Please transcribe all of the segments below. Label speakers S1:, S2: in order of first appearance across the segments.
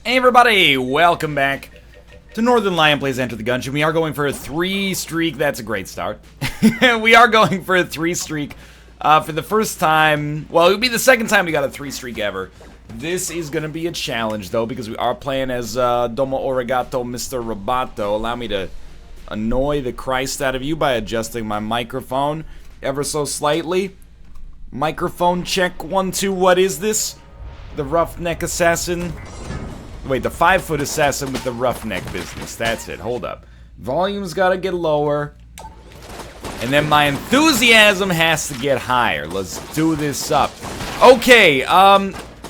S1: Hey everybody, welcome back to Northernlion Plays Enter the Gungeon. We are going for a 3 streak. That's a great start. We are going for a 3 streak for the first time. Well, it would be the second time we got a 3 streak ever. This is going to be a challenge, though, because we are playing as Domo Origato Mr. Roboto. Allow me to annoy the Christ out of you by adjusting my microphone ever so slightly. Microphone check 1, 2. What is this? The roughneck assassin. Wait, the 5-foot assassin with the roughneck business. That's it. Hold up. Volume's gotta get lower. And then my enthusiasm has to get higher. Let's do this up. Okay,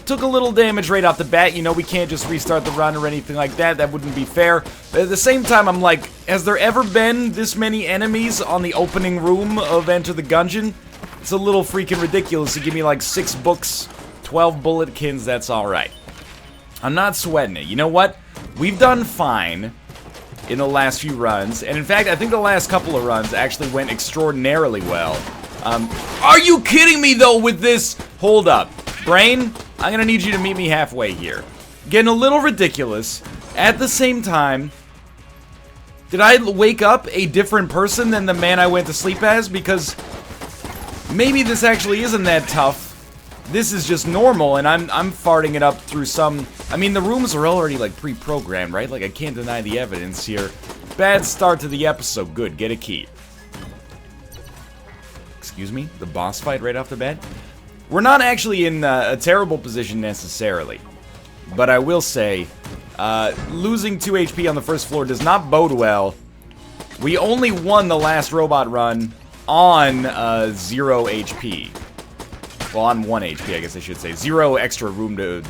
S1: took a little damage right off the bat. You know, we can't just restart the run or anything like that. That wouldn't be fair. But at the same time, I'm like, has there ever been this many enemies on the opening room of Enter the Gungeon? It's a little freaking ridiculous to give me like 6 books, 12 bulletkins. That's alright. I'm not sweating it. You know what? We've done fine in the last few runs. And in fact, I think the last couple of runs actually went extraordinarily well. Are you kidding me, though, with this? Hold up. Brain, I'm going to need you to meet me halfway here. Getting a little ridiculous. At the same time, did I wake up a different person than the man I went to sleep as? Because maybe this actually isn't that tough. This is just normal, and I'm farting it up through some... I mean, the rooms are already, like, pre-programmed, right? Like, I can't deny the evidence here. Bad start to the episode. Good. Get a key. Excuse me? The boss fight right off the bat? We're not actually in a terrible position necessarily. But I will say, losing 2 HP on the first floor does not bode well. We only won the last robot run on 0 HP. Well, on 1 HP, I guess I should say. 0 extra room to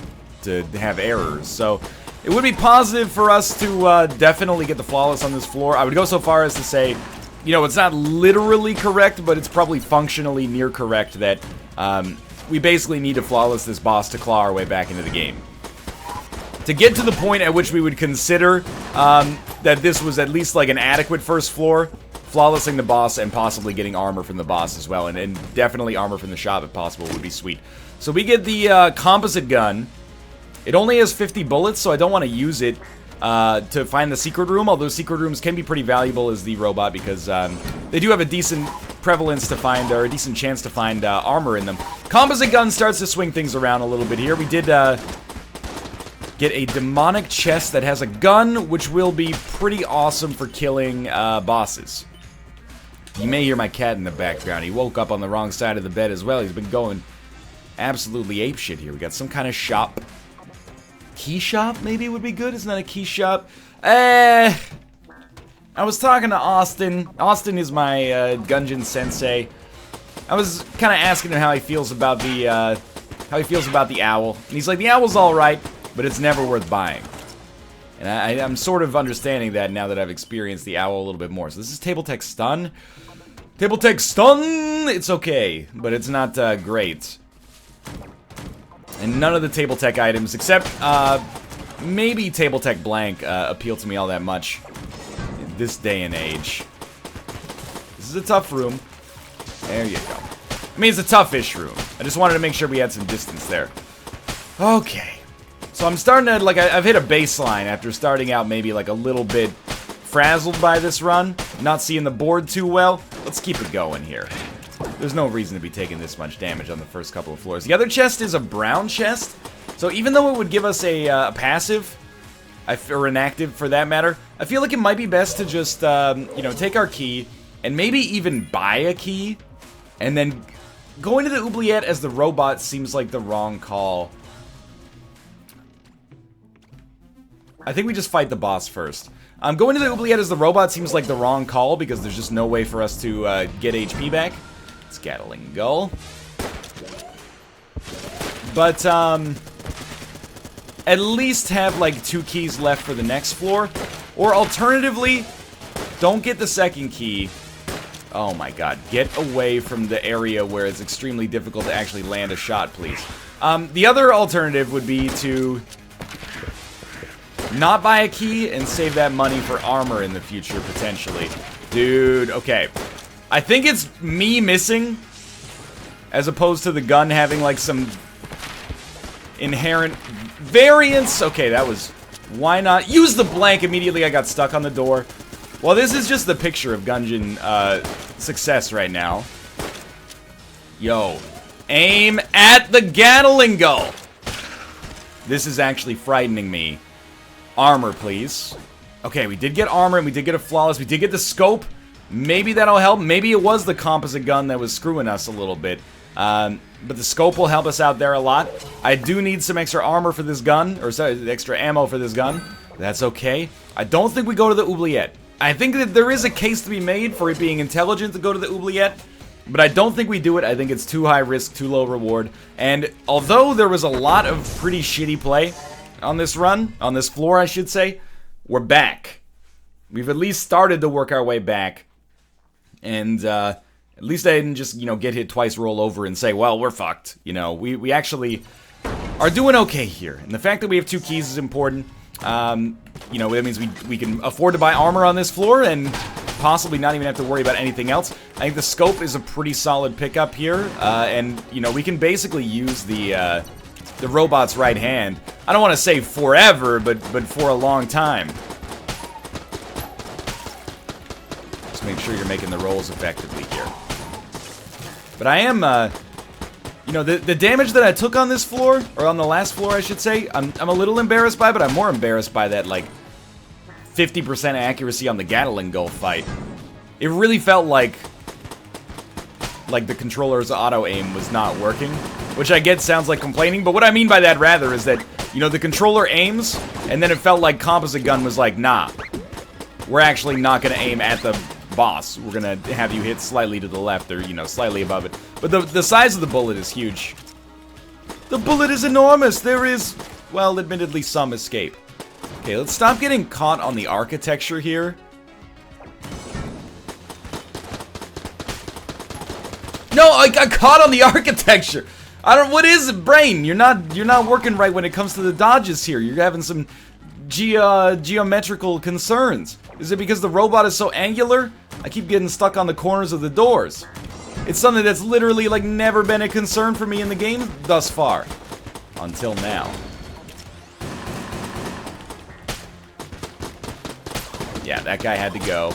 S1: have errors. So, it would be positive for us to definitely get the flawless on this floor. I would go so far as to say, you know, it's not literally correct, but it's probably functionally near correct that we basically need to flawless this boss to claw our way back into the game. To get to the point at which we would consider that this was at least like an adequate first floor, flawlessing the boss and possibly getting armor from the boss as well, and definitely armor from the shop if possible would be sweet. So we get the composite gun. It only has 50 bullets, so I don't want to use it to find the secret room, although secret rooms can be pretty valuable as the robot because they do have a decent prevalence to find, or a decent chance to find armor in them. Composite gun starts to swing things around a little bit here. We did get a demonic chest that has a gun, which will be pretty awesome for killing bosses. You may hear my cat in the background. He woke up on the wrong side of the bed as well. He's been going absolutely apeshit here. We got some kind of shop. Key shop, maybe, would be good. It's not a key shop. I was talking to Austin. Austin is my Gungeon sensei. I was kind of asking him how he feels about the owl. And he's like, the owl's alright, but it's never worth buying. And I'm sort of understanding that now that I've experienced the owl a little bit more. So this is Table Tech Stun. Table Tech Stun! It's okay, but it's not great. And none of the Table Tech items, except maybe Table Tech Blank, appeal to me all that much in this day and age. This is a tough room. There you go. I mean, it's a tough-ish room. I just wanted to make sure we had some distance there. Okay. So I'm starting to, like, I've hit a baseline after starting out maybe, like, a little bit frazzled by this run. Not seeing the board too well. Let's keep it going here. There's no reason to be taking this much damage on the first couple of floors. The other chest is a brown chest. So even though it would give us a passive, or an active for that matter, I feel like it might be best to just, you know, take our key and maybe even buy a key. And then going to the oubliette as the robot seems like the wrong call. I think we just fight the boss first. Going to the oubliette as the robot seems like the wrong call because there's just no way for us to get HP back. It's Gatling Gull. But, at least have, like, 2 keys left for the next floor. Or, alternatively, don't get the second key. Oh my god. Get away from the area where it's extremely difficult to actually land a shot, please. The other alternative would be to not buy a key and save that money for armor in the future, potentially. Dude, okay. I think it's me missing, as opposed to the gun having, like, some inherent Variance. Okay, that was... Why not? Use the blank. Immediately I got stuck on the door. Well, this is just the picture of Gungeon success right now. Yo. Aim at the Gatling gun. This is actually frightening me. Armor, please. Okay, we did get armor, and we did get a flawless. We did get the scope. Maybe that'll help. Maybe it was the composite gun that was screwing us a little bit. But the scope will help us out there a lot. I do need some extra armor for this gun, or sorry, extra ammo for this gun. That's okay. I don't think we go to the oubliette. I think that there is a case to be made for it being intelligent to go to the oubliette, but I don't think we do it. I think it's too high risk, too low reward. And although there was a lot of pretty shitty play on this run, on this floor I should say, we're back. We've at least started to work our way back. And at least I didn't just, you know, get hit twice, roll over, and say, well, we're fucked. You know, we actually are doing okay here. And the fact that we have 2 keys is important. You know, that means we can afford to buy armor on this floor and possibly not even have to worry about anything else. I think the scope is a pretty solid pickup here. And, you know, we can basically use the robot's right hand. I don't want to say forever, but for a long time. Just make sure you're making the rolls effectively here. But I am, you know, the damage that I took on this floor, or on the last floor, I should say, I'm a little embarrassed by, but I'm more embarrassed by that, like, 50% accuracy on the Gatling gun fight. It really felt like the controller's auto-aim was not working, which I get sounds like complaining, but what I mean by that, rather, is that, you know, the controller aims, and then it felt like composite gun was like, nah, we're actually not gonna aim at the boss. We're gonna have you hit slightly to the left, or, you know, slightly above it. But the size of the bullet is huge. The bullet is enormous! There is, well, admittedly, some escape. Okay, let's stop getting caught on the architecture here. No, I got caught on the architecture! I don't, what is it, brain? You're not working right when it comes to the dodges here. You're having some geometrical concerns. Is it because the robot is so angular? I keep getting stuck on the corners of the doors. It's something that's literally, like, never been a concern for me in the game thus far. Until now. Yeah, that guy had to go.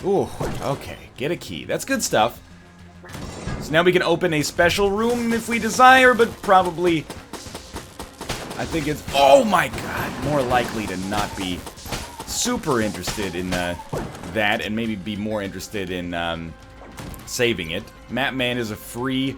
S1: Ooh, okay. Get a key. That's good stuff. So now we can open a special room if we desire, but probably... I think it's... Oh my god! More likely to not be super interested in that, and maybe be more interested in saving it. Map Man is a free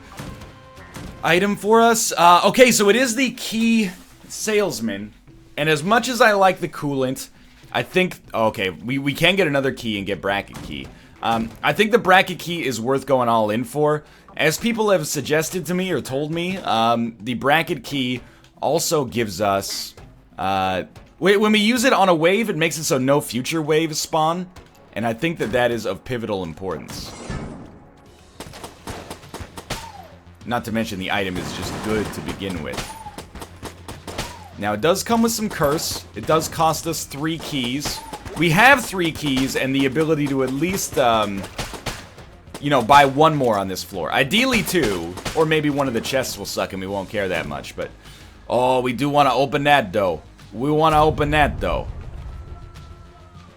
S1: item for us. Okay, so it is the key salesman, and as much as I like the coolant, I think... Okay, we can get another key and get bracket key. I think the bracket key is worth going all in for. As people have suggested to me or told me, the bracket key also gives us... when we use it on a wave, it makes it so no future waves spawn. And I think that that is of pivotal importance. Not to mention the item is just good to begin with. Now, it does come with some curse. It does cost us 3 keys. We have 3 keys and the ability to at least, you know, buy 1 more on this floor. Ideally 2, or maybe one of the chests will suck and we won't care that much, but... Oh, we do want to open that, though. We want to open that, though.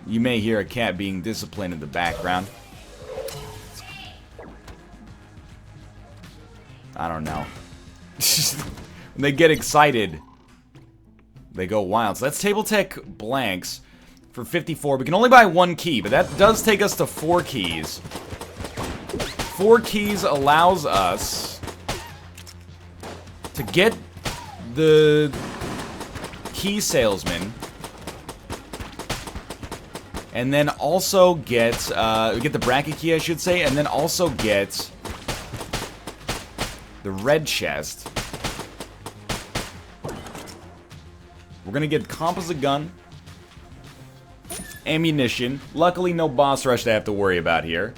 S1: You may hear a cat being disciplined in the background. I don't know. When they get excited, they go wild. So that's Table Tech blanks for 54. We can only buy 1 key, but that does take us to 4 keys. 4 keys allows us to get the key salesman, and then also get the bracket key, I should say, and then also get the red chest. We're gonna get composite gun, ammunition. Luckily, no boss rush to have to worry about here.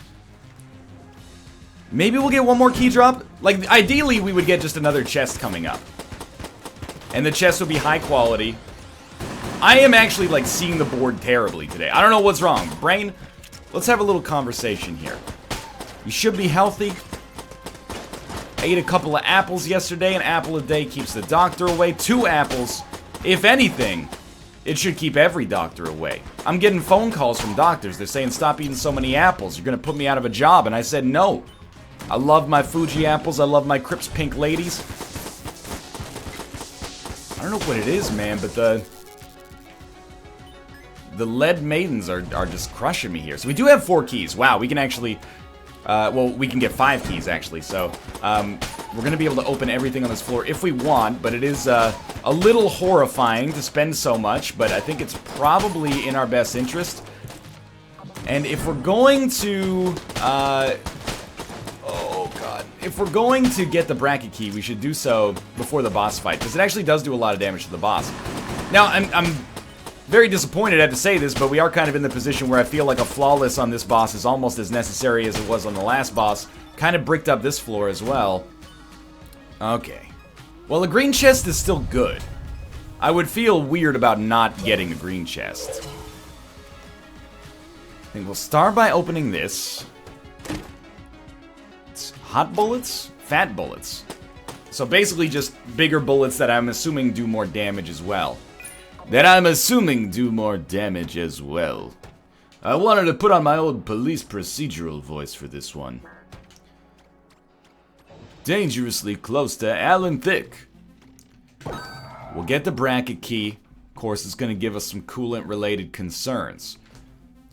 S1: Maybe we'll get 1 more key drop. Like, ideally, we would get just another chest coming up. And the chest would be high quality. I am actually, like, seeing the board terribly today. I don't know what's wrong. Brain, let's have a little conversation here. You should be healthy. I ate a couple of apples yesterday. An apple a day keeps the doctor away. 2 apples, if anything, it should keep every doctor away. I'm getting phone calls from doctors. They're saying, stop eating so many apples. You're going to put me out of a job. And I said, no. I love my Fuji apples. I love my Crips Pink Ladies. I don't know what it is, man, but the lead maidens are just crushing me here. So we do have 4 keys. Wow, we can actually... well, we can get 5 keys, actually. So, we're going to be able to open everything on this floor if we want. But it is a little horrifying to spend so much. But I think it's probably in our best interest. And if we're going to... oh, God. If we're going to get the bracket key, we should do so before the boss fight. Because it actually does do a lot of damage to the boss. Now, I'm very disappointed I have to say this, but we are kind of in the position where I feel like a flawless on this boss is almost as necessary as it was on the last boss. Kind of bricked up this floor as well. Okay. Well, a green chest is still good. I would feel weird about not getting a green chest. I think we'll start by opening this. It's hot bullets? Fat bullets. So basically just bigger bullets that I'm assuming do more damage as well. I wanted to put on my old police procedural voice for this one. Dangerously close to Alan Thicke. We'll get the bracket key. Of course, it's going to give us some coolant-related concerns.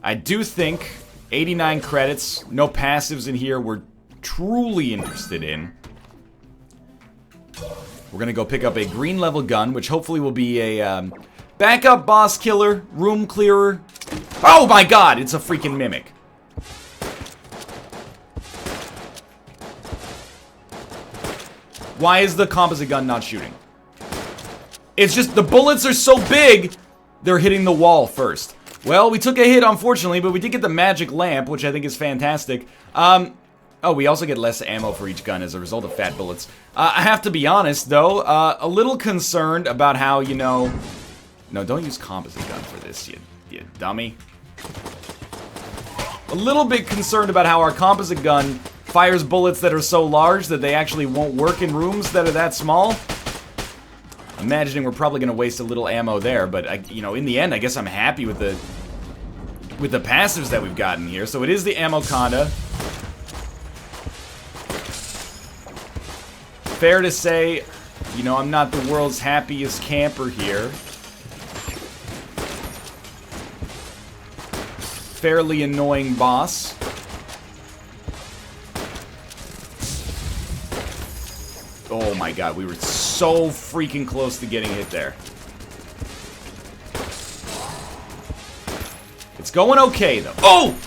S1: I do think 89 credits, no passives in here we're truly interested in. We're going to go pick up a green level gun, which hopefully will be a... backup boss killer, room clearer. Oh my god, it's a freaking mimic. Why is the composite gun not shooting? It's just the bullets are so big, they're hitting the wall first. Well, we took a hit, unfortunately, but we did get the magic lamp, which I think is fantastic. Oh, we also get less ammo for each gun as a result of fat bullets. I have to be honest, though, a little concerned about how, you know... No, don't use composite gun for this, you dummy. A little bit concerned about how our composite gun fires bullets that are so large that they actually won't work in rooms that are that small. Imagining we're probably going to waste a little ammo there, but, you know, in the end, I guess I'm happy with the passives that we've gotten here. So it is the ammo conda. Fair to say, you know, I'm not the world's happiest camper here. Fairly annoying boss. Oh my god, we were so freaking close to getting hit there. It's going okay, though. Oh!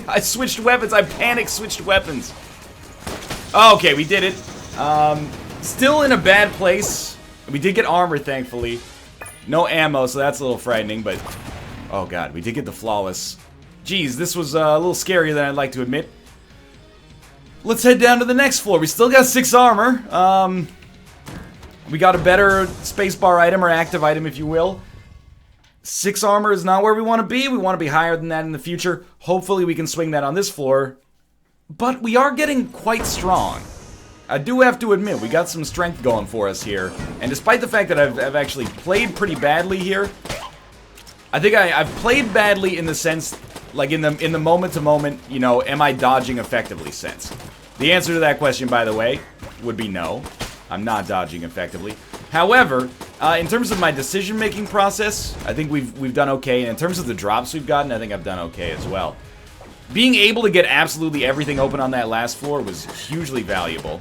S1: I switched weapons. I panic switched weapons. Okay, we did it. Still in a bad place. We did get armor, thankfully. No ammo, so that's a little frightening, but... Oh god, we did get the flawless. Jeez, this was a little scarier than I'd like to admit. Let's head down to the next floor. We still got 6 armor. We got a better spacebar item, or active item, if you will. 6 armor is not where we want to be. We want to be higher than that in the future. Hopefully we can swing that on this floor. But we are getting quite strong. I do have to admit, we got some strength going for us here. And despite the fact that I've actually played pretty badly here, I think I've played badly in the sense, like in the moment-to-moment, you know, am I dodging effectively sense? The answer to that question, by the way, would be no. I'm not dodging effectively. However, in terms of my decision-making process, I think we've done okay. And in terms of the drops we've gotten, I think I've done okay as well. Being able to get absolutely everything open on that last floor was hugely valuable.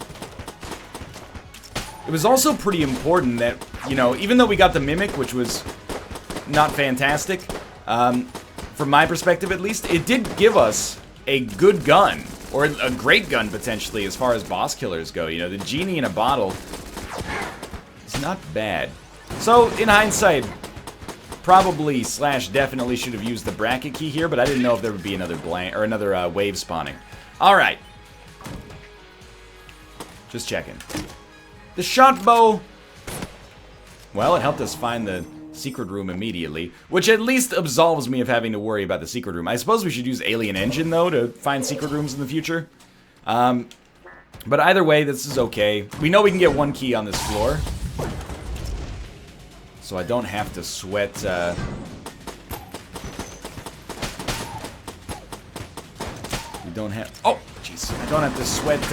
S1: It was also pretty important that, you know, even though we got the Mimic, which was not fantastic, from my perspective at least, it did give us a good gun, or a great gun potentially as far as boss killers go. You know, the genie in a bottle is not bad. So, in hindsight, probably / definitely should have used the bracket key here, but I didn't know if there would be another another wave spawning. Alright. Just checking. The shot bow, well, it helped us find the secret room immediately, which at least absolves me of having to worry about the secret room. I suppose we should use Alien Engine, though, to find secret rooms in the future. But either way, this is okay. We know we can get one key on this floor. So I don't have to sweat... we don't have... Oh! Jeez. I don't have to sweat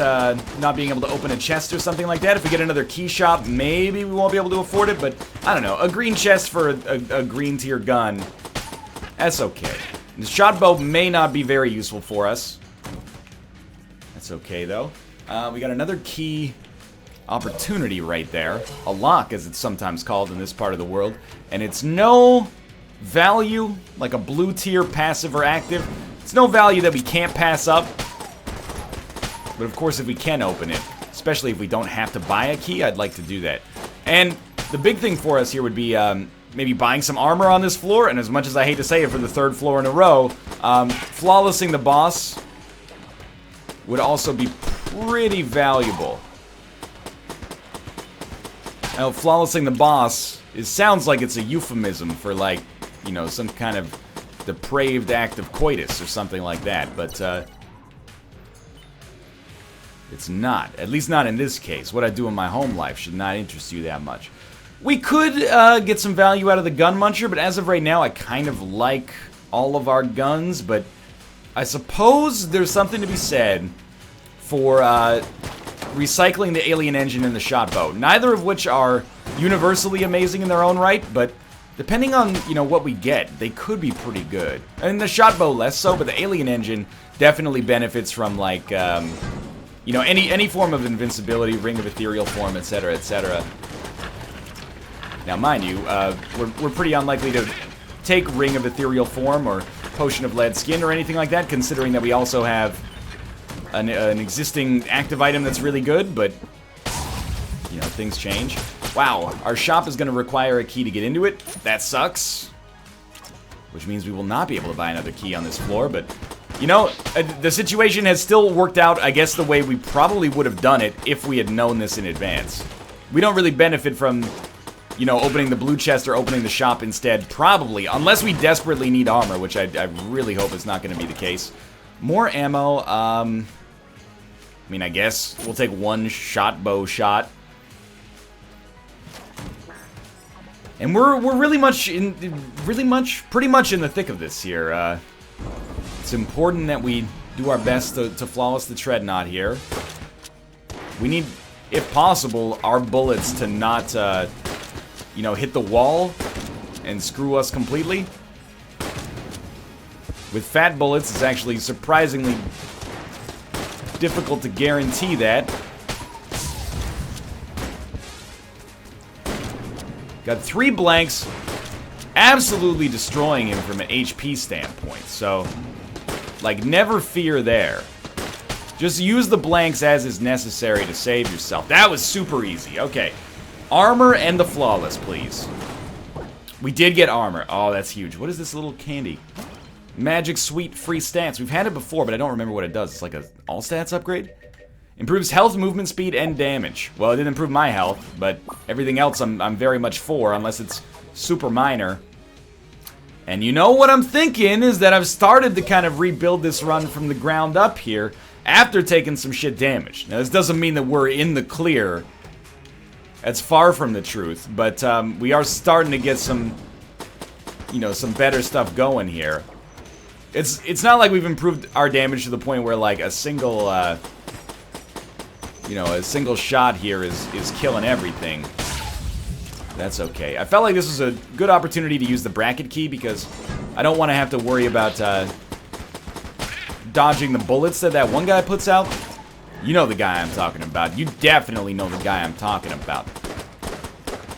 S1: not being able to open a chest or something like that. If we get another key shop, maybe we won't be able to afford it, but I don't know. A green chest for a green tier gun, that's okay. The shot bow may not be very useful for us. That's okay, though. We got another key opportunity right there. A lock, as it's sometimes called in this part of the world. And it's no value, like a blue tier passive or active. It's no value that we can't pass up. But of course, if we can open it, especially if we don't have to buy a key, I'd like to do that. And the big thing for us here would be maybe buying some armor on this floor, and as much as I hate to say it for the third floor in a row, flawlessing the boss would also be pretty valuable. Now, flawlessing the boss, it sounds like it's a euphemism for, like, you know, some kind of depraved act of coitus or something like that, but, it's not. At least not in this case. What I do in my home life should not interest you that much. We could get some value out of the gun muncher, but as of right now, I kind of like all of our guns, but I suppose there's something to be said for recycling the alien engine and the shot bow. Neither of which are universally amazing in their own right, but depending on, you know, what we get, they could be pretty good. And the shot bow less so, but the alien engine definitely benefits from, like, you know, any form of invincibility, ring of ethereal form, etc., etc. Now, mind you, we're pretty unlikely to take ring of ethereal form or potion of lead skin or anything like that, considering that we also have an existing active item that's really good, but, you know, things change. Wow, our shop is going to require a key to get into it. That sucks. Which means we will not be able to buy another key on this floor, but... you know, the situation has still worked out, I guess, the way we probably would have done it if we had known this in advance. We don't really benefit from, you know, opening the blue chest or opening the shop instead, probably, unless we desperately need armor, which I really hope is not going to be the case. More ammo, I mean, I guess we'll take one shot bow shot. And we're pretty much in the thick of this here. It's important that we do our best to flawless the Treadnought here. We need, if possible, our bullets to not, you know, hit the wall and screw us completely. With fat bullets, it's actually surprisingly difficult to guarantee that. Got 3 blanks, absolutely destroying him from an HP standpoint, so... like, never fear there. Just use the blanks as is necessary to save yourself. That was super easy. Okay. Armor and the flawless, please. We did get armor. Oh, that's huge. What is this little candy? Magic Sweet free stats. We've had it before, but I don't remember what it does. It's like a all stats upgrade? Improves health, movement speed, and damage. Well, it didn't improve my health, but everything else I'm very much for, unless it's super minor. And you know what I'm thinking is that I've started to kind of rebuild this run from the ground up here after taking some shit damage. Now, this doesn't mean that we're in the clear. That's far from the truth, but we are starting to get some, you know, some better stuff going here. It's not like we've improved our damage to the point where, like, a single, you know, a single shot here is killing everything. That's okay. I felt like this was a good opportunity to use the bracket key because I don't want to have to worry about dodging the bullets that one guy puts out. You know the guy I'm talking about. You definitely know the guy I'm talking about.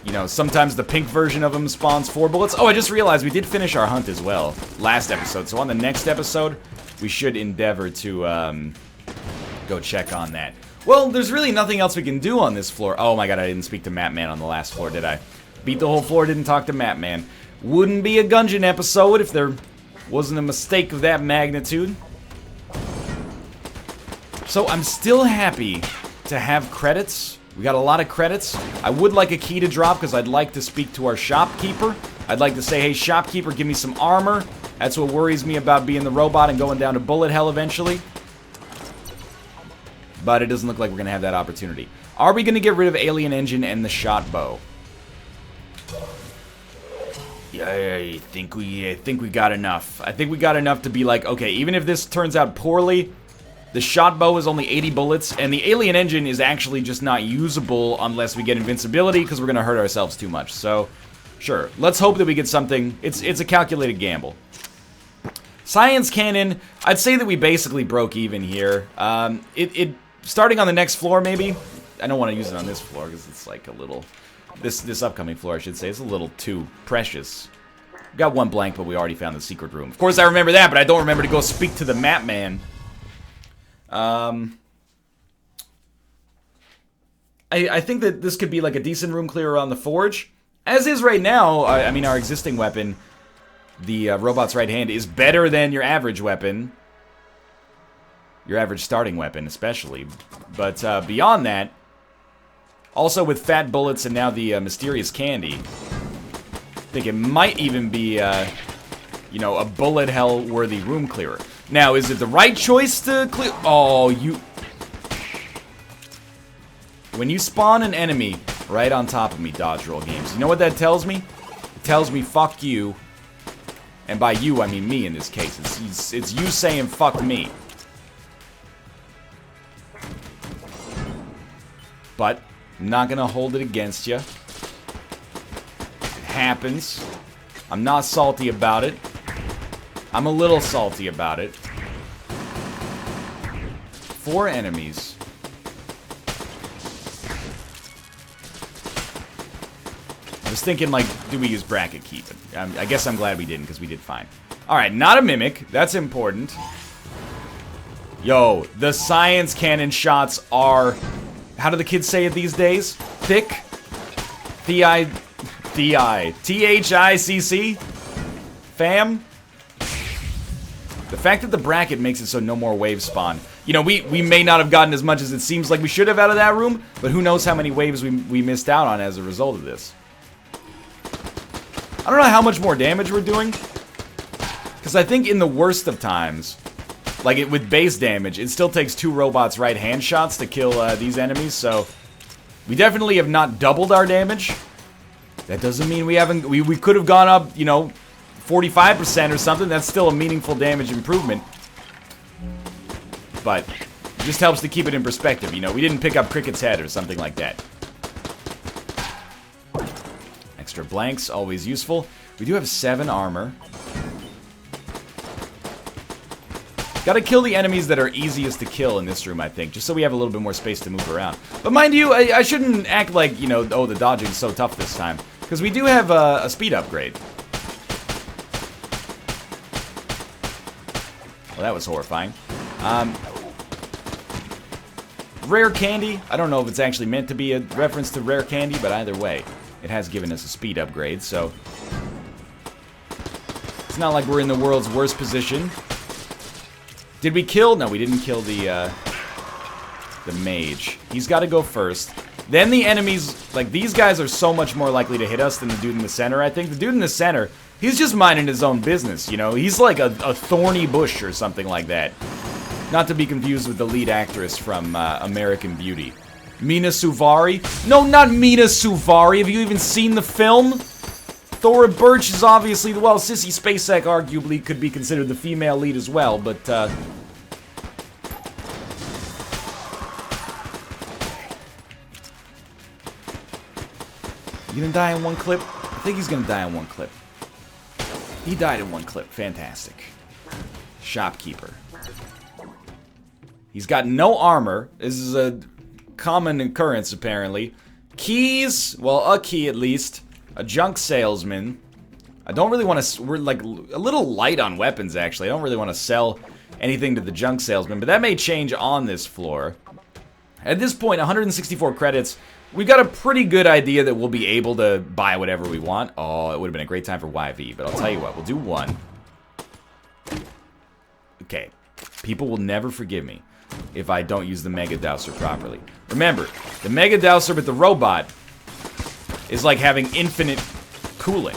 S1: You know, sometimes the pink version of him spawns 4 bullets. Oh, I just realized we did finish our hunt as well last episode. So on the next episode, we should endeavor to go check on that. Well, there's really nothing else we can do on this floor. Oh my god, I didn't speak to Map Man on the last floor, did I? Beat the whole floor, didn't talk to Map Man. Wouldn't be a Gungeon episode if there wasn't a mistake of that magnitude. So I'm still happy to have credits. We got a lot of credits. I would like a key to drop because I'd like to speak to our shopkeeper. I'd like to say, hey, shopkeeper, give me some armor. That's what worries me about being the robot and going down to bullet hell eventually. but it doesn't look like we're going to have that opportunity. Are we going to get rid of Alien Engine and the shot bow? Yeah, I think we got enough. I think we got enough to be like, okay, even if this turns out poorly, the shot bow is only 80 bullets, and the Alien Engine is actually just not usable unless we get invincibility, because we're going to hurt ourselves too much. So, sure. Let's hope that we get something. It's a calculated gamble. Science Cannon, I'd say that we basically broke even here. Starting on the next floor, maybe? I don't want to use it on this floor, because it's like a little... This upcoming floor, I should say, is a little too precious. We got one blank, but we already found the secret room. Of course, I remember that, but I don't remember to go speak to the map man. I think that this could be like a decent room clear on the forge. As is right now, I mean, our existing weapon, the robot's right hand, is better than your average weapon. Your average starting weapon, especially. But beyond that, also with fat bullets and now the mysterious candy, I think it might even be, you know, a bullet hell worthy room clearer. Now, is it the right choice to clear? Oh, you... When you spawn an enemy right on top of me, Dodge Roll Games, you know what that tells me? It tells me, fuck you. And by you, I mean me in this case. It's you saying, fuck me. But, I'm not gonna hold it against you. It happens. I'm not salty about it. I'm a little salty about it. 4 enemies. I was thinking, like, do we use bracket keep? I guess I'm glad we didn't, because we did fine. Alright, not a mimic. That's important. Yo, the science cannon shots are... How do the kids say it these days? Thick? T-H-I-C-C? Fam? The fact that the bracket makes it so no more waves spawn. You know, we may not have gotten as much as it seems like we should have out of that room, but who knows how many waves we missed out on as a result of this. I don't know how much more damage we're doing, because I think in the worst of times, like with base damage, it still takes 2 robots' right hand shots to kill these enemies, so we definitely have not doubled our damage. That doesn't mean we haven't... We could have gone up, you know, 45% or something. That's still a meaningful damage improvement. But it just helps to keep it in perspective, you know. We didn't pick up Cricket's head or something like that. Extra blanks, always useful. We do have 7 armor. Gotta kill the enemies that are easiest to kill in this room, I think, just so we have a little bit more space to move around. But mind you, I shouldn't act like, you know, oh, the dodging's so tough this time, because we do have a speed upgrade. Well, that was horrifying. Rare candy. I don't know if it's actually meant to be a reference to rare candy, but either way, it has given us a speed upgrade, so... It's not like we're in the world's worst position. Did we kill? No, we didn't kill the mage. He's got to go first. Then the enemies, like, these guys are so much more likely to hit us than the dude in the center, I think. The dude in the center, he's just minding his own business, you know? He's like a thorny bush or something like that. Not to be confused with the lead actress from American Beauty. Mina Suvari? No, not Mina Suvari. Have you even seen the film? Thora Birch is obviously, well, Sissy Spacek arguably could be considered the female lead as well, but, You gonna die in one clip? I think he's gonna die in one clip. He died in one clip. Fantastic. Shopkeeper. He's got no armor. This is a common occurrence, apparently. Keys? Well, a key at least. A junk salesman. I don't really want to... We're, like, a little light on weapons, actually. I don't really want to sell anything to the junk salesman, but that may change on this floor. At this point, 164 credits. We've got a pretty good idea that we'll be able to buy whatever we want. Oh, it would have been a great time for YV, but I'll tell you what. We'll do 1. Okay. People will never forgive me if I don't use the Mega Dowser properly. Remember, the Mega Dowser with the robot is like having infinite cooling.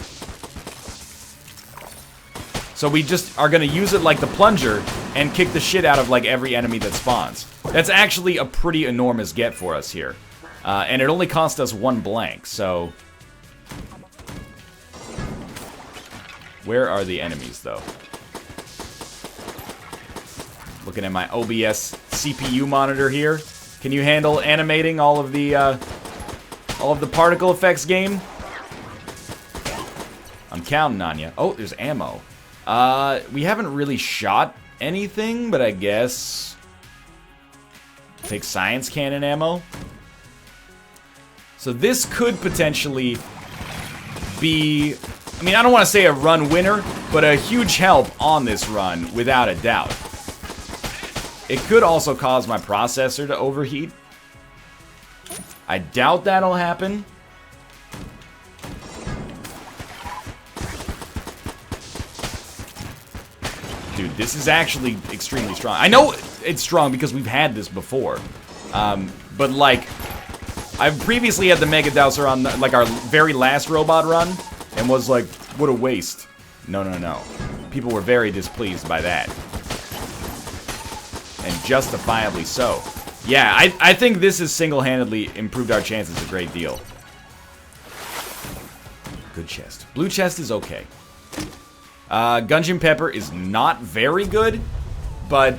S1: So we just are going to use it like the plunger and kick the shit out of like every enemy that spawns. That's actually a pretty enormous get for us here. And it only cost us 1 blank, so... Where are the enemies, though? Looking at my OBS CPU monitor here. Can you handle animating all of the particle effects, game? I'm counting on you. Oh, there's ammo. We haven't really shot anything, but I guess... Take science cannon ammo. So this could potentially be... I mean, I don't want to say a run winner, but a huge help on this run, without a doubt. It could also cause my processor to overheat. I doubt that'll happen. Dude, this is actually extremely strong. I know it's strong because we've had this before. But, like, I've previously had the Mega Dowser on, like, our very last robot run, and was like, what a waste. No, no, no. People were very displeased by that. And justifiably so. Yeah, I think this has single-handedly improved our chances a great deal. Good chest. Blue chest is okay. Gungeon Pepper is not very good, but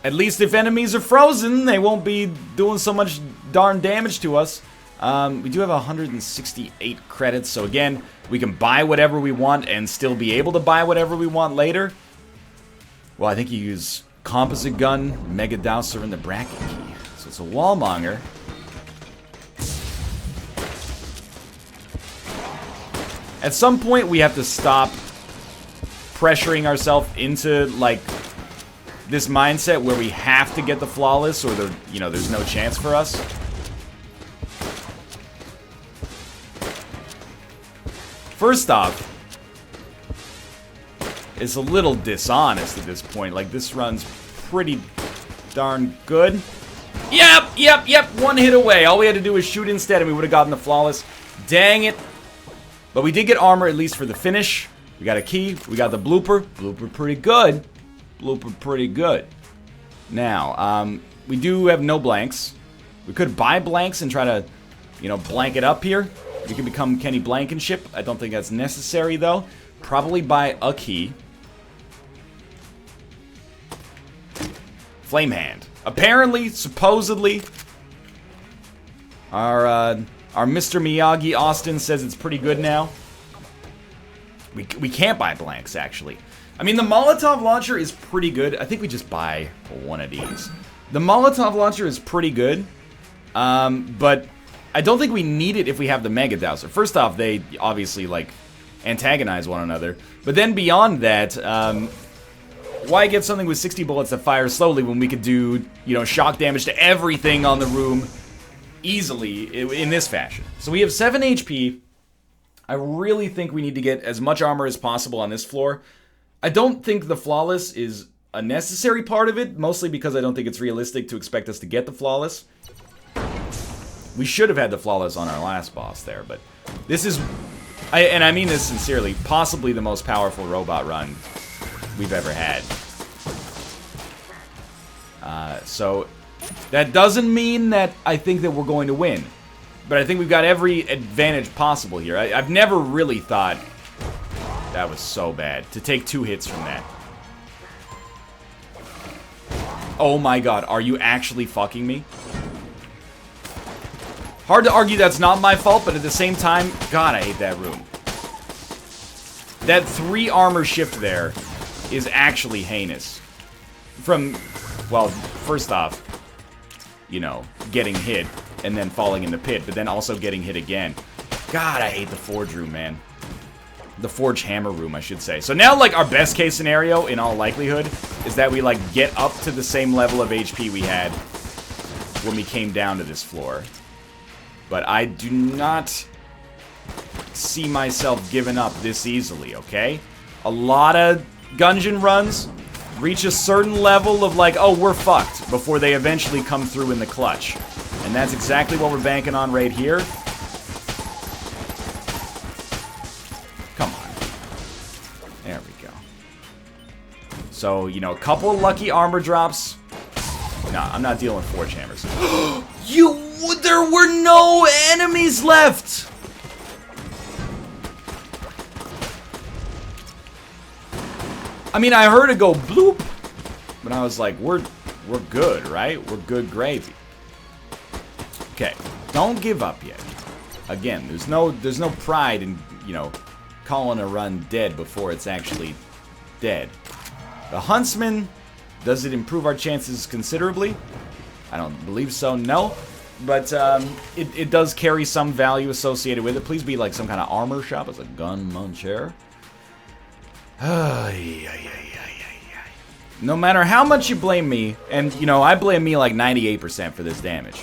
S1: at least if enemies are frozen, they won't be doing so much darn damage to us. We do have 168 credits, so again, we can buy whatever we want and still be able to buy whatever we want later. Well, I think you use Composite Gun, Mega Dowser, and the Bracket Key. So it's a Wallmonger. At some point, we have to stop pressuring ourselves into, like, this mindset where we have to get the flawless or there's no chance for us. First off, it's a little dishonest at this point. Like, this run's pretty darn good. Yep, 1 hit away. All we had to do was shoot instead and we would have gotten the flawless. Dang it. But we did get armor, at least for the finish. We got a key. We got the blooper. Blooper pretty good. Blooper pretty good. Now, we do have no blanks. We could buy blanks and try to, blank it up here. We can become Kenny Blankenship. I don't think that's necessary, though. Probably buy a key. Flame Hand. Apparently, supposedly, our Mr. Miyagi Austin says it's pretty good now. We can't buy blanks, actually. I mean, the Molotov launcher is pretty good. I think we just buy one of these. The Molotov launcher is pretty good, but I don't think we need it if we have the Mega Dowser. First off, they obviously, like, antagonize one another. But then beyond that, why get something with 60 bullets that fire slowly when we could do, shock damage to everything on the room easily in this fashion? So we have 7 HP. I really think we need to get as much armor as possible on this floor. I don't think the flawless is a necessary part of it, mostly because I don't think it's realistic to expect us to get the flawless. We should have had the flawless on our last boss there, but this is, and I mean this sincerely, possibly the most powerful robot run we've ever had. So that doesn't mean that I think that we're going to win, but I think we've got every advantage possible here. I've never really thought that was so bad to take 2 hits from that. Oh my god, are you actually fucking me? Hard to argue that's not my fault, but at the same time, god, I hate that room. That 3 armor shift there is actually heinous. From, well, first off, getting hit and then falling in the pit, but then also getting hit again. God, I hate the Forge room, man. The Forge Hammer room, I should say. So now, like, our best case scenario, in all likelihood, is that we, like, get up to the same level of HP we had when we came down to this floor. But I do not see myself giving up this easily, okay? A lot of Gungeon runs reach a certain level of, like, oh, we're fucked, before they eventually come through in the clutch. And that's exactly what we're banking on right here. Come on. There we go. So, a couple of lucky armor drops No, I'm not dealing with Forge Hammers. There were no enemies left! I mean, I heard it go bloop, but I was like, we're good, right? We're good gravy. Okay, don't give up yet. Again, there's no pride in, you know, calling a run dead before it's actually dead. The Huntsman, does it improve our chances considerably? I don't believe so, no. But it does carry some value associated with it. Please be like some kind of armor shop as a gun muncher. No matter how much you blame me, and, you know, I blame me like 98% for this damage.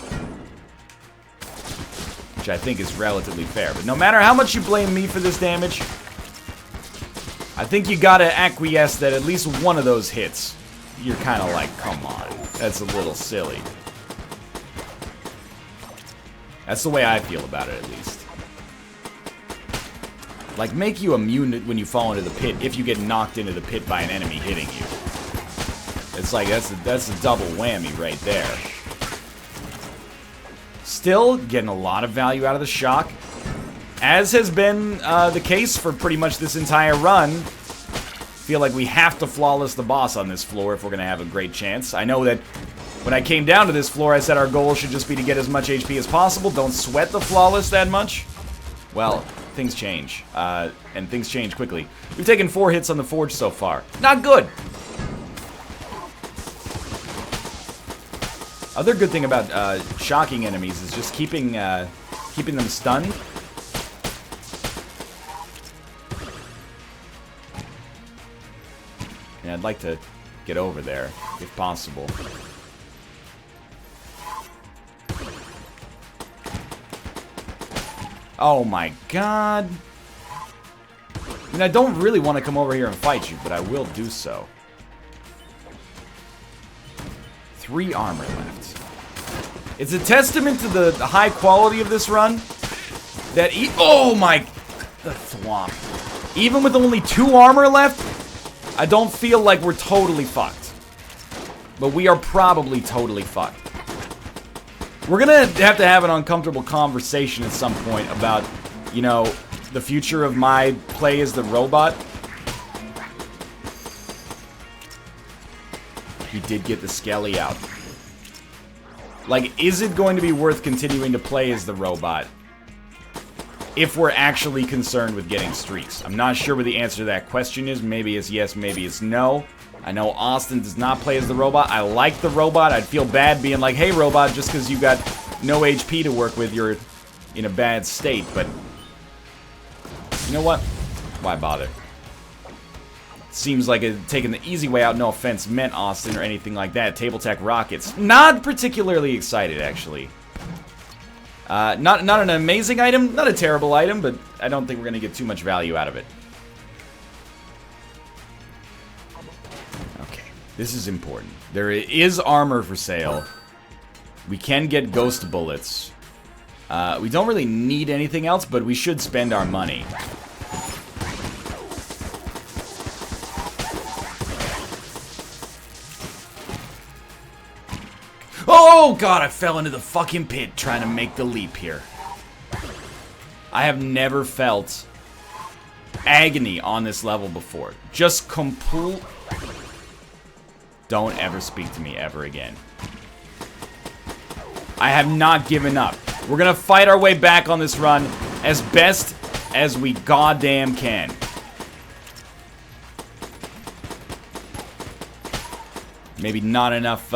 S1: Which I think is relatively fair. But no matter how much you blame me for this damage, I think you gotta acquiesce that at least one of those hits, you're kind of like, come on, that's a little silly. That's the way I feel about it, at least. Like, make you immune when you fall into the pit if you get knocked into the pit by an enemy hitting you. It's like, that's a double whammy right there. Still getting a lot of value out of the shock. As has been the case for pretty much this entire run. Feel like we have to flawless the boss on this floor if we're going to have a great chance. I know that when I came down to this floor, I said our goal should just be to get as much HP as possible. Don't sweat the flawless that much. Well, things change. And things change quickly. We've taken 4 hits on the Forge so far. Not good. Other good thing about shocking enemies is just keeping them stunned. And I'd like to get over there, if possible. Oh my god. I mean, I don't really want to come over here and fight you, but I will do so. 3 armor left. It's a testament to the high quality of this run that oh my, the thwomp. Even with only 2 armor left, I don't feel like we're totally fucked. But we are probably totally fucked. We're gonna have to have an uncomfortable conversation at some point about, you know, the future of my play as the robot. He did get the Skelly out. Like, is it going to be worth continuing to play as the robot if we're actually concerned with getting streaks? I'm not sure what the answer to that question is. Maybe it's yes, maybe it's no. I know Austin does not play as the robot. I like the robot. I'd feel bad being like, hey, robot, just because you got no HP to work with, you're in a bad state. But you know what? Why bother? Seems like taking the easy way out, no offense meant, Austin, or anything like that. Table Tech Rockets. Not particularly excited, actually. Not an amazing item, not a terrible item, but I don't think we're going to get too much value out of it. Okay, this is important. There is armor for sale. We can get ghost bullets. We don't really need anything else, but we should spend our money. Oh god, I fell into the fucking pit trying to make the leap here. I have never felt agony on this level before. Just complete... Don't ever speak to me ever again. I have not given up. We're gonna fight our way back on this run as best as we goddamn can. Maybe not enough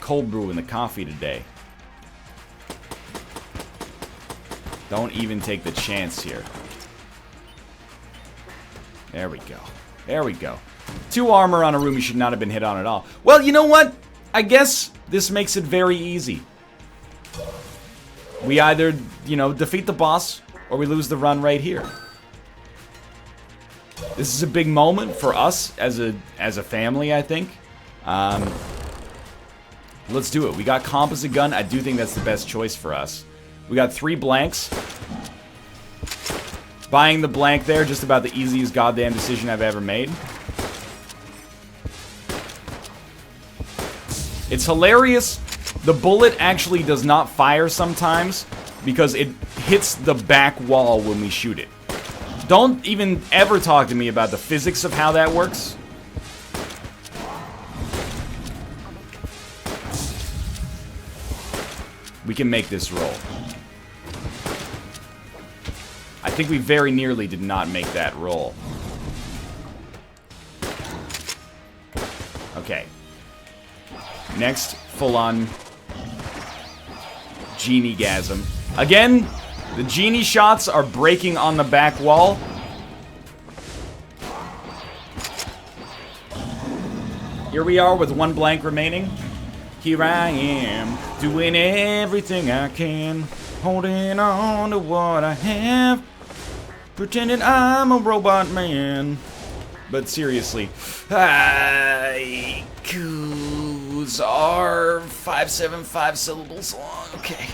S1: cold brew in the coffee today. Don't even take the chance here. There we go. There we go. 2 armor on a room you should not have been hit on at all. Well, you know what? I guess this makes it very easy. We either, you know, defeat the boss, or we lose the run right here. This is a big moment for us as a family, I think. Let's do it. We got composite gun. I do think that's the best choice for us. We got 3 blanks. Buying the blank there, just about the easiest goddamn decision I've ever made. It's hilarious. The bullet actually does not fire sometimes because it hits the back wall when we shoot it. Don't even ever talk to me about the physics of how that works. We can make this roll. I think we very nearly did not make that roll. Okay. Next, full-on genie-gasm. Again, the genie shots are breaking on the back wall. Here we are with 1 blank remaining. Here I am, doing everything I can, holding on to what I have, pretending I'm a robot man. But seriously, haikus are 575 syllables long. Okay.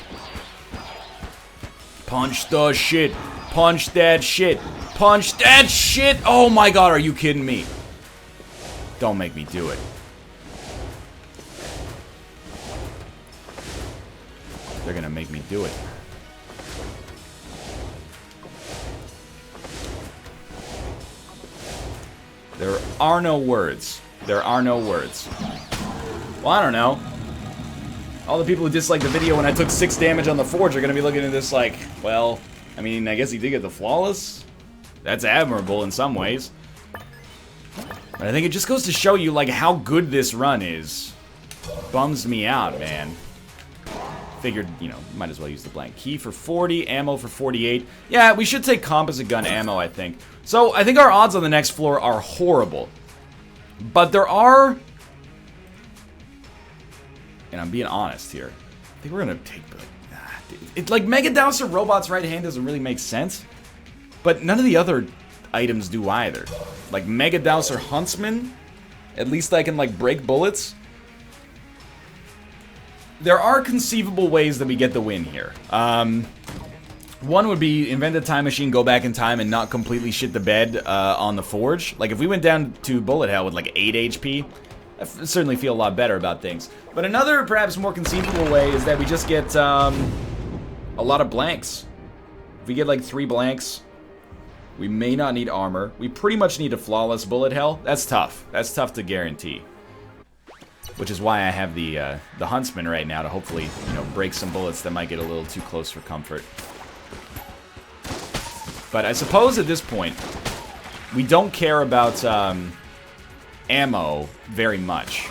S1: Punch the shit. Punch that shit. Punch that shit. Oh my god, are you kidding me? Don't make me do it. They're gonna make me do it. There are no words. There are no words. Well, I don't know. All the people who disliked the video when I took 6 damage on the Forge are gonna be looking at this like, well, I mean, I guess he did get the Flawless. That's admirable in some ways. But I think it just goes to show you, like, how good this run is. Bums me out, man. Figured, you know, might as well use the blank key for 40, ammo for 48. Yeah, we should take composite gun ammo, I think. So, I think our odds on the next floor are horrible. But there are... And I'm being honest here. I think we're gonna take... like, Mega Dowser Robot's right hand doesn't really make sense. But none of the other items do either. Like, Mega Dowser Huntsman, at least I can, like, break bullets. There are conceivable ways that we get the win here. One would be invent a time machine, go back in time, and not completely shit the bed on the Forge. Like, if we went down to bullet hell with, like, 8 HP, I certainly feel a lot better about things. But another, perhaps more conceivable way is that we just get a lot of blanks. If we get, like, 3 blanks, we may not need armor. We pretty much need a flawless bullet hell. That's tough. That's tough to guarantee. Which is why I have the Huntsman right now to hopefully, you know, break some bullets that might get a little too close for comfort. But I suppose at this point, we don't care about ammo very much.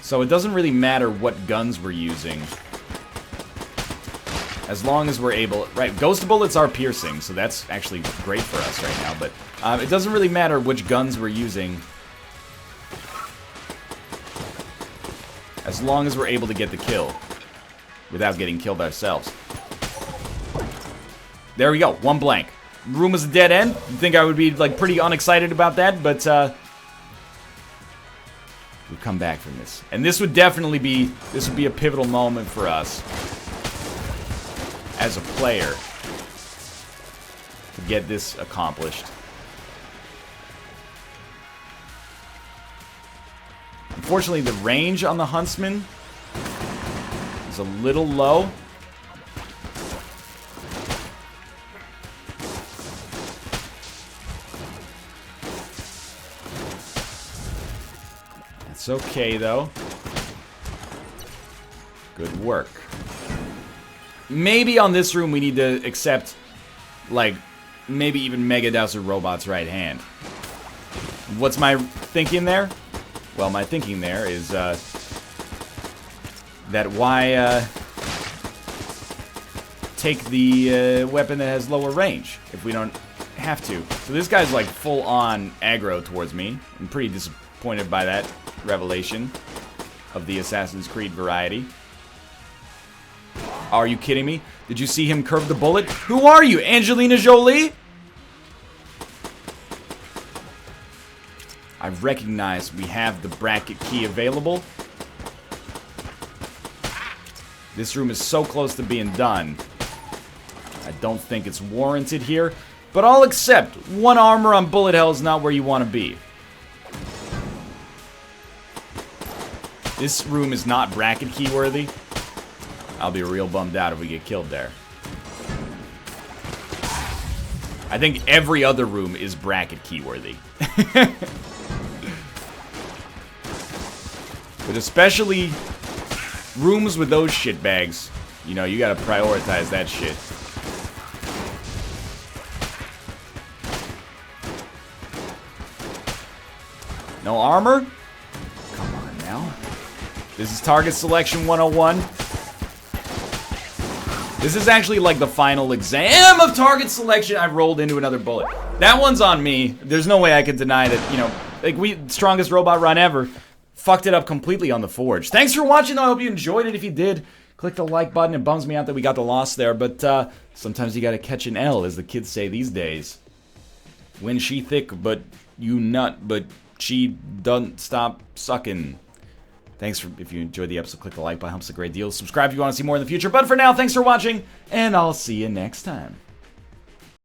S1: So it doesn't really matter what guns we're using. As long as we're able... Right, ghost bullets are piercing, so that's actually great for us right now. But it doesn't really matter which guns we're using. As long as we're able to get the kill. Without getting killed ourselves. There we go, 1 blank. Room is a dead end. You'd think I would be, like, pretty unexcited about that, but, we've come back from this. And this would definitely be... This would be a pivotal moment for us. As a player, to get this accomplished. Unfortunately, the range on the Huntsman is a little low. That's okay, though. Good work. Maybe on this room we need to accept, like, maybe even Mega Dowser Robot's right hand. What's my thinking there? Well, my thinking there is, that why, take the, weapon that has lower range, if we don't have to. So this guy's, like, full-on aggro towards me. I'm pretty disappointed by that revelation of the Assassin's Creed variety. Are you kidding me? Did you see him curve the bullet? Who are you, Angelina Jolie? I recognize we have the bracket key available. This room is so close to being done. I don't think it's warranted here. But I'll accept 1 armor on bullet hell is not where you want to be. This room is not bracket key worthy. I'll be real bummed out if we get killed there. I think every other room is bracket key worthy. But especially rooms with those shitbags. You know, you gotta prioritize that shit. No armor? Come on now. This is target selection 101. This is actually like the final exam of target selection. I rolled into another bullet. That one's on me. There's no way I could deny that, you know, like strongest robot run ever. Fucked it up completely on the Forge. Thanks for watching though. I hope you enjoyed it. If you did, click the like button. It bums me out that we got the loss there, but sometimes you gotta catch an L, as the kids say these days. When she thick, but you nut, but she doesn't stop sucking. Thanks for, if you enjoyed the episode, click the like button, helps a great deal. Subscribe if you want to see more in the future. But for now, thanks for watching, and I'll see you next time.